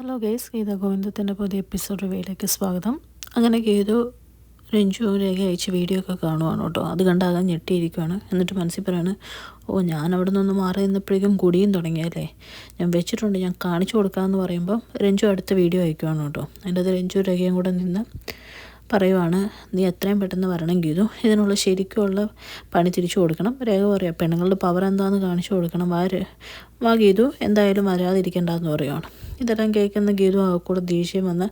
Hello guys, Geetha ഗോവിന്ദത്തിൻ്റെ പുതിയ episode റിവ്യൂയിലേക്ക് സ്വാഗതം. അങ്ങനെ ഗീതു രഞ്ജു രേഖ അയച്ച് വീഡിയോ ഒക്കെ കാണുവാണ് കേട്ടോ. അത് കണ്ടാകാൻ ഞെട്ടിയിരിക്കുകയാണ്. എന്നിട്ട് മനസ്സിൽ പറയാണ്, ഞാൻ അവിടെ നിന്ന് മാറി നിന്നപ്പോഴേക്കും കുടിയും തുടങ്ങിയല്ലേ, ഞാൻ വെച്ചിട്ടുണ്ട്, ഞാൻ കാണിച്ചു കൊടുക്കാമെന്ന് പറയുമ്പോൾ രഞ്ജു അടുത്ത വീഡിയോ അയക്കുവാണ് കേട്ടോ. അതിൻ്റെ അത് രഞ്ജു രേഖയും കൂടെ നിന്ന് പറയുവാണ്, നീ എത്രയും പെട്ടെന്ന് വരണം ഗീതു, ഇതിനുള്ള ശരിക്കുള്ള പണി തിരിച്ചു കൊടുക്കണം. രേഖ പറയാം, പെണ്ണുങ്ങളുടെ പവർ എന്താണെന്ന് കാണിച്ചു കൊടുക്കണം, വാ ഗീതു, എന്തായാലും വരാതിരിക്കേണ്ടെന്ന് പറയുവാണ്. ഇതെല്ലാം കേൾക്കുന്ന ഗീതു കൂടെ ദേഷ്യം വന്ന്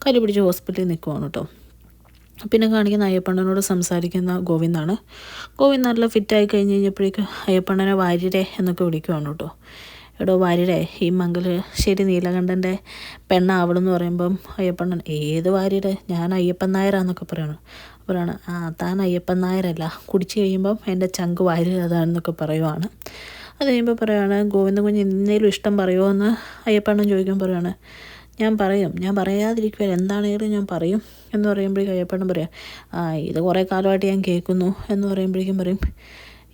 കൈ പിടിച്ച് ഹോസ്പിറ്റലിൽ നിൽക്കുവാണ് കേട്ടോ. പിന്നെ കാണിക്കുന്ന അയ്യപ്പണ്ണനോട് സംസാരിക്കുന്ന ഗോവിന്ദാണ്. ഗോവിന്ദ് നല്ല ഫിറ്റായി കഴിഞ്ഞ് കഴിഞ്ഞപ്പോഴേക്കും അയ്യപ്പണ്ണനെ വാര്യരെ എന്നൊക്കെ വിളിക്കുവാണ് കേട്ടോ. എടോ വാര്യരെ, ഈ മംഗലശ്ശേരി നീലകണ്ഠൻ്റെ പെണ്ണാവളെന്ന് പറയുമ്പം അയ്യപ്പണ്ണൻ, ഏത് വാര്യരെ, ഞാൻ അയ്യപ്പൻ നായരാന്നൊക്കെ പറയണം. അപ്പോഴാണ്, താൻ അയ്യപ്പൻ നായരല്ല, കുടിച്ച് കഴിയുമ്പം എൻ്റെ ചങ്ക് വാര്യർ അതാണെന്നൊക്കെ പറയുവാണ്. അത് കഴിയുമ്പോൾ പറയുകയാണ്, ഗോവിന്ദ കുഞ്ഞ് എന്നേലും ഇഷ്ടം പറയുമോ എന്ന് അയ്യപ്പണ്ണൻ ചോദിക്കാൻ പറയുകയാണ്, ഞാൻ പറയും, ഞാൻ പറയാതിരിക്കുമല്ലോ, എന്താണേലും ഞാൻ പറയും എന്ന് പറയുമ്പോഴേക്കും അയ്യപ്പണ്ണൻ പറയാം, ഇത് കുറേ കാലമായിട്ട് ഞാൻ കേൾക്കുന്നു എന്ന് പറയുമ്പോഴേക്കും പറയും,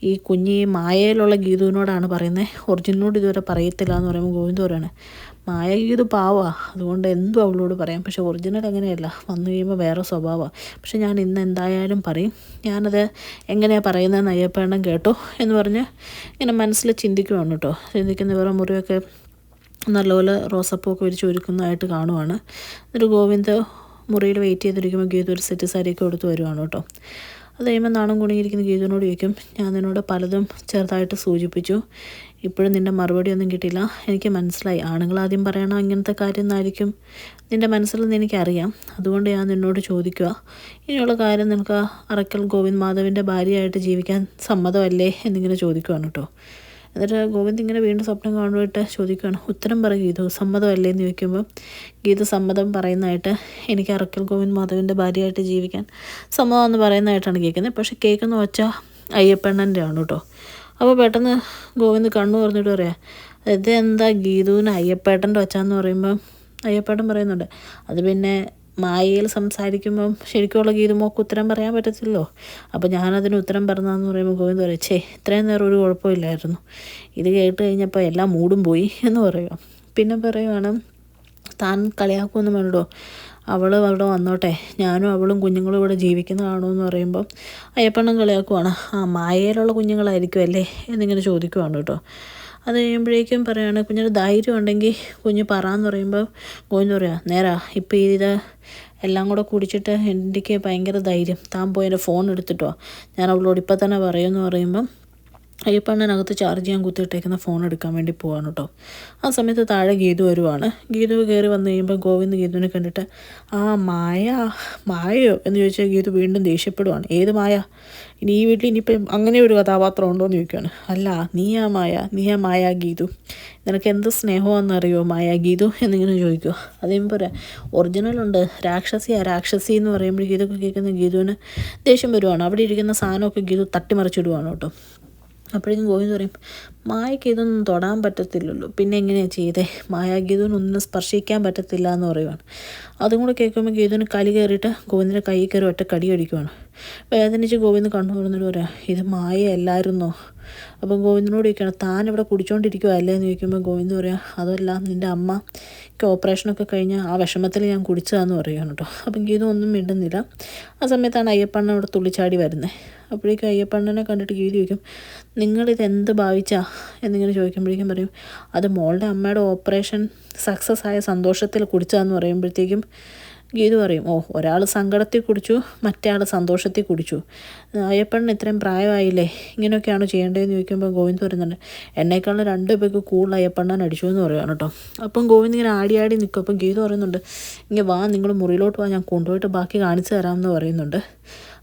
ഈ കുഞ്ഞ് ഈ മായയിലുള്ള ഗീതുവിനോടാണ് പറയുന്നത്, ഒറിജിനലിനോട് ഇതുവരെ പറയത്തില്ല എന്ന് പറയുമ്പോൾ ഗോവിന്ദ് പറയാണ്, മായ ഗീതു പാവമാണ്, അതുകൊണ്ട് എന്തും അവളോട് പറയാം, പക്ഷെ ഒറിജിനൽ അങ്ങനെയല്ല, വന്നു കഴിയുമ്പോൾ വേറെ സ്വഭാവമാണ്, പക്ഷെ ഞാൻ ഇന്ന് എന്തായാലും പറയും, ഞാനത് എങ്ങനെയാണ് പറയുന്നതെന്ന് അയ്യപ്പണ്ണൻ കേട്ടോ എന്ന് പറഞ്ഞ് ഇങ്ങനെ മനസ്സിൽ ചിന്തിക്കുവാണ് കേട്ടോ. ചിന്തിക്കുന്ന വേറെ മുറിയൊക്കെ നല്ലപോലെ റോസപ്പൂക്കെ വിരിച്ച് ഒരുക്കുന്നതായിട്ട് കാണുവാണ്. എന്നിട്ട് ഗോവിന്ദ് മുറിയിൽ വെയിറ്റ് ചെയ്തിരിക്കുമ്പോൾ ഗീതു ഒരു സെറ്റ് സാരിയൊക്കെ കൊടുത്ത് വരുവാണ് കേട്ടോ. അത് കഴിയുമ്പോൾ നാണം കുണിയിരിക്കുന്ന ഗീതുവിനോട് ചോദിക്കും, ഞാൻ നിന്നോട് പലതും ചെറുതായിട്ട് സൂചിപ്പിച്ചു, ഇപ്പോഴും നിൻ്റെ മറുപടി ഒന്നും കിട്ടിയില്ല, എനിക്ക് മനസ്സിലായി, ആണുങ്ങളാദ്യം പറയണം ഇങ്ങനത്തെ കാര്യം എന്നായിരിക്കും നിൻ്റെ മനസ്സിലെന്ന് എനിക്കറിയാം, അതുകൊണ്ട് ഞാൻ നിന്നോട് ചോദിക്കുക, ഇനിയുള്ള കാര്യം നിനക്ക് അറക്കൽ ഗോവിന്ദ് മാധവിൻ്റെ ഭാര്യയായിട്ട് ജീവിക്കാൻ സമ്മതമല്ലേ എന്നിങ്ങനെ ചോദിക്കുവാണ് കേട്ടോ. എന്നിട്ട് ഗോവിന്ദ് ഇങ്ങനെ വീണ്ടും സ്വപ്നം കാണുമ്പോട്ട് ചോദിക്കുകയാണ്, ഉത്തരം പറയും ഗീതു, സമ്മതമല്ലേ എന്ന് ചോദിക്കുമ്പോൾ ഗീതു സമ്മതം പറയുന്നതായിട്ട്, എനിക്ക് അറക്കൽ ഗോവിന്ദ് മാധവിൻ്റെ ഭാര്യയായിട്ട് ജീവിക്കാൻ സമ്മതമെന്ന് പറയുന്നതായിട്ടാണ് കേൾക്കുന്നത്. പക്ഷെ കേൾക്കുന്ന ഒച്ച അയ്യപ്പണ്ണൻ്റെ ആണ് കേട്ടോ. അപ്പോൾ പെട്ടെന്ന് ഗോവിന്ദ് കണ്ണു പറഞ്ഞിട്ട് പറയാം, ഇതെന്താ ഗീതുവിന് അയ്യപ്പേട്ടൻ്റെ ഒച്ചാന്ന് പറയുമ്പോൾ അയ്യപ്പേട്ടൻ പറയുന്നുണ്ട്, അത് പിന്നെ മായയിൽ സംസാരിക്കുമ്പം ശരിക്കുള്ള ഗീതുമോക്ക് ഉത്തരം പറയാൻ പറ്റത്തില്ലല്ലോ, അപ്പോൾ ഞാനതിന് ഉത്തരം പറഞ്ഞതെന്ന് പറയുമ്പോൾ ഗോവിന്ദ് പറയും, ഇത്രയും നേരം ഒരു കുഴപ്പമില്ലായിരുന്നു, ഇത് കേട്ട് കഴിഞ്ഞപ്പോൾ എല്ലാം മൂടും പോയി എന്ന് പറയുക. പിന്നെ പറയുവാണ്, താൻ കളിയാക്കുമെന്ന് വേണ്ടോ, അവൾ അവിടെ വന്നോട്ടെ, ഞാനും അവളും കുഞ്ഞുങ്ങളും ഇവിടെ ജീവിക്കുന്നതാണോ എന്ന് പറയുമ്പം അയ്യപ്പണ്ണൻ കളിയാക്കുവാണ്, മായയിലുള്ള കുഞ്ഞുങ്ങളായിരിക്കും അല്ലേ എന്നിങ്ങനെ ചോദിക്കുവാണ് കേട്ടോ. അത് കഴിയുമ്പോഴേക്കും പറയുകയാണ്, കുഞ്ഞിന് ധൈര്യം ഉണ്ടെങ്കിൽ കുഞ്ഞ് പറയാന്ന് പറയുമ്പോൾ ഗോവിന്ദ് പറയാം, നേരാ, ഇപ്പം ഇത് എല്ലാം കൂടെ കുടിച്ചിട്ട് എനിക്ക് ഭയങ്കര ധൈര്യം, താൻ പോയി എൻ്റെ ഫോൺ എടുത്തിട്ടോ, ഞാൻ അവളോട് ഇപ്പം തന്നെ പറയുമെന്ന് പറയുമ്പം അയ്യപ്പണ്ണനകത്ത് ചാർജ് ചെയ്യാൻ കുത്തിയിട്ടേക്കുന്ന ഫോൺ എടുക്കാൻ വേണ്ടി പോവാണ് കേട്ടോ. ആ സമയത്ത് താഴെ ഗീതു വരുവാണ്. ഗീതു കയറി വന്നു കഴിയുമ്പോൾ ഗോവിന്ദ് ഗീതുവിനെ കണ്ടിട്ട്, മായയോ എന്ന് ചോദിച്ചാൽ ഗീതു വീണ്ടും ദേഷ്യപ്പെടുവാണ്. ഏത് മായ, ഇനി ഈ വീട്ടിൽ ഇനിയിപ്പം അങ്ങനെ ഒരു കഥാപാത്രം ഉണ്ടോ എന്ന് ചോദിക്കുകയാണ്. അല്ല, നീയാ മായ ഗീതു, നിനക്ക് എന്ത് സ്നേഹമാണെന്നറിയോ മായ ഗീതു എന്നിങ്ങനെ ചോദിക്കുക. അതേം പറയാം, ഒറിജിനലുണ്ട്, രാക്ഷസി എന്ന് പറയുമ്പോഴേക്കും ഇതൊക്കെ കേൾക്കുന്ന ഗീതുവിന് ദേഷ്യം വരുവാണ്. അവിടെ ഇരിക്കുന്ന സാധനമൊക്കെ ഗീതു തട്ടിമറിച്ചിടുവാണ് കേട്ടോ. അപ്പോഴേക്കും ഗോവിന്ദ് പറയും, മായയ്ക്ക് ഇതൊന്നും തൊടാൻ പറ്റത്തില്ലല്ലോ, പിന്നെ എങ്ങനെയാണ് ചെയ്തേ, ഗീതുവിനൊന്നും സ്പർശിക്കാൻ പറ്റത്തില്ല എന്ന് പറയുവാണ്. അതും കൂടെ കേൾക്കുമ്പോൾ ഗീതുവിന് കലി കയറിയിട്ട് ഗോവിന്ദിൻ്റെ കൈ കയറി ഒറ്റ കടി അടിക്കുവാണ്. വേദനിച്ച് ഗോവിന്ദ് കണ്ണു തുറന്നിട്ട് പറയാം, ഇത് മായ അല്ലായിരുന്നോ. അപ്പം ഗോവിന്ദിനോട് ചോദിക്കുകയാണ്, താൻ ഇവിടെ കുടിച്ചോണ്ടിരിക്കുക അല്ലേ എന്ന് ചോദിക്കുമ്പോൾ ഗോവിന്ദ് പറയാം, അതല്ല, നിൻ്റെ അമ്മയ്ക്ക് ഓപ്പറേഷനൊക്കെ കഴിഞ്ഞ് ആ വിഷമത്തിൽ ഞാൻ കുടിച്ചതാന്ന് പറയുകയാണ് കേട്ടോ. അപ്പം ഗീതു ഒന്നും മിണ്ടുന്നില്ല. ആ സമയത്താണ് അയ്യപ്പണ്ണൻ അവിടെ തുള്ളിച്ചാടി വരുന്നത്. അപ്പോഴേക്കും അയ്യപ്പണ്ണനെ കണ്ടിട്ട് ഗീതു ചോദിക്കും, നിങ്ങളിത് എന്ത് ഭാവിച്ചാ എന്നിങ്ങനെ ചോദിക്കുമ്പോഴേക്കും പറയും, അത് മോളുടെ അമ്മയുടെ ഓപ്പറേഷൻ സക്സസ് ആയ സന്തോഷത്തിൽ കുടിച്ചതെന്ന് പറയുമ്പോഴത്തേക്കും ഗീതു പറയും, ഒരാൾ സങ്കടത്തിൽ കുടിച്ചു, മറ്റേ ആൾ സന്തോഷത്തിൽ കുടിച്ചു, അയ്യപ്പണ്ണൻ ഇത്രയും പ്രായമായില്ലേ, ഇങ്ങനെയൊക്കെയാണ് ചെയ്യേണ്ടതെന്ന് ചോദിക്കുമ്പോൾ ഗോവിന്ദ് പറയുന്നുണ്ട്, എന്നേക്കാളും 2 പേർക്ക് കൂടുതൽ അയ്യപ്പണ്ണൻ അടിച്ചു എന്ന് പറയുകയാണ് കേട്ടോ. അപ്പം ഗോവിന്ദ് ഇങ്ങനെ ആടി നിൽക്കും. അപ്പം ഗീതു പറയുന്നുണ്ട്, ഇങ്ങനെ വാ, നിങ്ങൾ മുറിയിലോട്ട് വാ, ഞാൻ കൊണ്ടുപോയിട്ട് ബാക്കി കാണിച്ചു തരാമെന്ന് പറയുന്നുണ്ട്.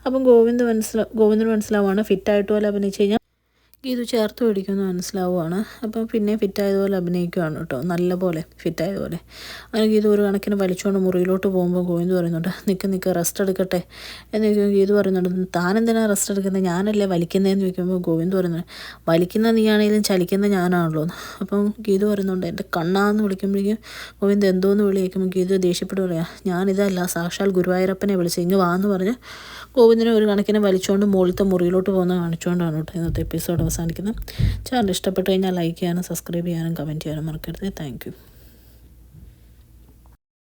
അപ്പം ഗോവിന്ദിന് മനസ്സിലാവുകയാണ്, ഫിറ്റായിട്ട് അഭിനയിച്ച് കഴിഞ്ഞാൽ ഗീതു ചേർത്ത് പിടിക്കുമെന്ന് മനസ്സിലാവുകയാണ്. അപ്പോൾ പിന്നെ ഫിറ്റായതുപോലെ അഭിനയിക്കുകയാണ് കേട്ടോ, നല്ല പോലെ ഫിറ്റായതുപോലെ. അങ്ങനെ ഗീതു ഒരു കണക്കിന് വലിച്ചുകൊണ്ട് മുറിയിലോട്ട് പോകുമ്പോൾ ഗോവിന്ദ് പറയുന്നുണ്ട്, നിൽക്ക് റെസ്റ്റ് എടുക്കട്ടെ എന്ന് ചോദിക്കുമ്പോൾ ഗീതു പറയുന്നുണ്ട്, താനെന്തിനാണ് റെസ്റ്റ് എടുക്കുന്നത്, ഞാനല്ലേ വലിക്കുന്നതെന്ന് ചോദിക്കുമ്പോൾ ഗോവിന്ദ് പറയുന്നുണ്ട്, വലിക്കുന്ന നീയാണെങ്കിലും ചലിക്കുന്ന ഞാനാണല്ലോ. അപ്പം ഗീതു പറയുന്നുണ്ട്, എൻ്റെ കണ്ണാന്ന് വിളിക്കുമ്പോഴേക്കും ഗോവിന്ദ് എന്തോന്ന് വിളിക്കുമ്പോൾ ഗീതു ദേഷ്യപ്പെട്ട് പറയാം, ഞാനിതല്ല, സാക്ഷാൽ ഗുരുവായൂരപ്പനെ വിളിച്ച് ഇങ്ങ് വാന്ന് പറഞ്ഞ് ഗോവിന്ദിനെ ഒരു കണക്കിന് വലിച്ചുകൊണ്ട് മുകളിലത്തെ മുറിയിലോട്ട് പോകുന്ന കാണിച്ചുകൊണ്ടാണ് കേട്ടോ ഇന്നത്തെ എപ്പിസോഡ് അവസാനിക്കുന്നത്. ചാനൽ ഇഷ്ടപ്പെട്ട് കഴിഞ്ഞാൽ ലൈക്ക് ചെയ്യാനും സബ്സ്ക്രൈബ് ചെയ്യാനും കമൻറ്റ് ചെയ്യാനും മറക്കരുത്. Thank you.